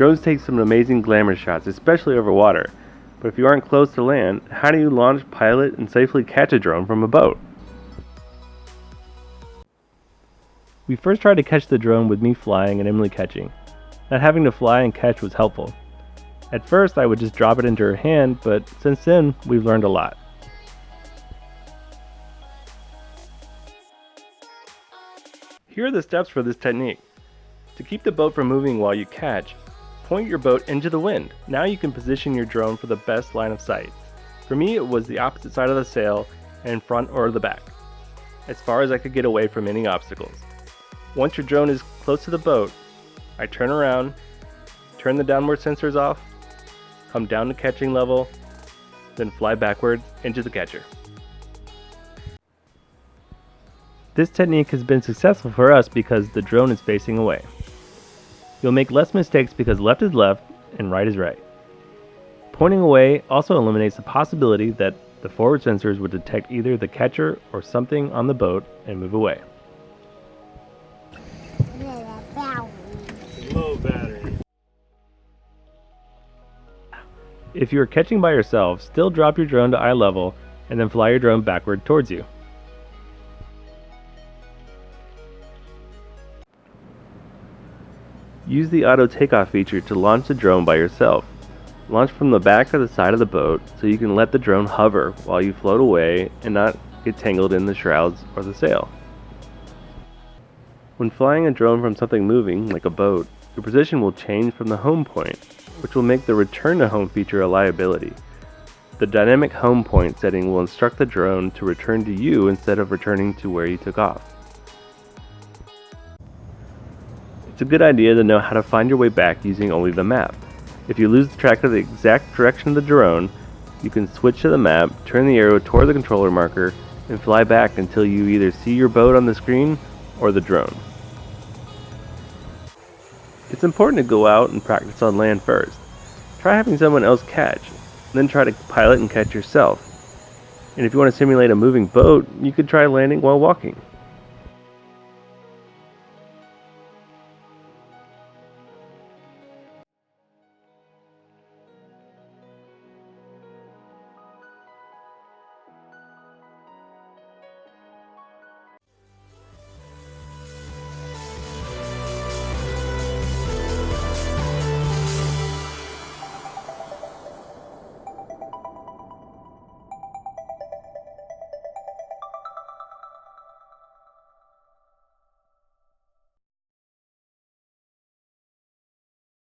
Drones take some amazing glamour shots, especially over water. But if you aren't close to land, how do you launch, pilot, and safely catch a drone from a boat? We first tried to catch the drone with me flying and Emily catching. Not having to fly and catch was helpful. At first I would just drop it into her hand, but since then we've learned a lot. Here are the steps for this technique. To keep the boat from moving while you catch, point your boat into the wind. Now you can position your drone for the best line of sight. For me, it was the opposite side of the sail and in front or the back, as far as I could get away from any obstacles. Once your drone is close to the boat, I turn around, turn the downward sensors off, come down to catching level, then fly backward into the catcher. This technique has been successful for us because the drone is facing away. You'll make less mistakes because left is left and right is right. Pointing away also eliminates the possibility that the forward sensors would detect either the catcher or something on the boat and move away. Low battery. If you are catching by yourself, still drop your drone to eye level and then fly your drone backward towards you. Use the auto takeoff feature to launch the drone by yourself. Launch from the back or the side of the boat so you can let the drone hover while you float away and not get tangled in the shrouds or the sail. When flying a drone from something moving, like a boat, your position will change from the home point, which will make the return to home feature a liability. The dynamic home point setting will instruct the drone to return to you instead of returning to where you took off. It's a good idea to know how to find your way back using only the map. If you lose track of the exact direction of the drone, you can switch to the map, turn the arrow toward the controller marker, and fly back until you either see your boat on the screen or the drone. It's important to go out and practice on land first. Try having someone else catch, then try to pilot and catch yourself. And if you want to simulate a moving boat, you could try landing while walking.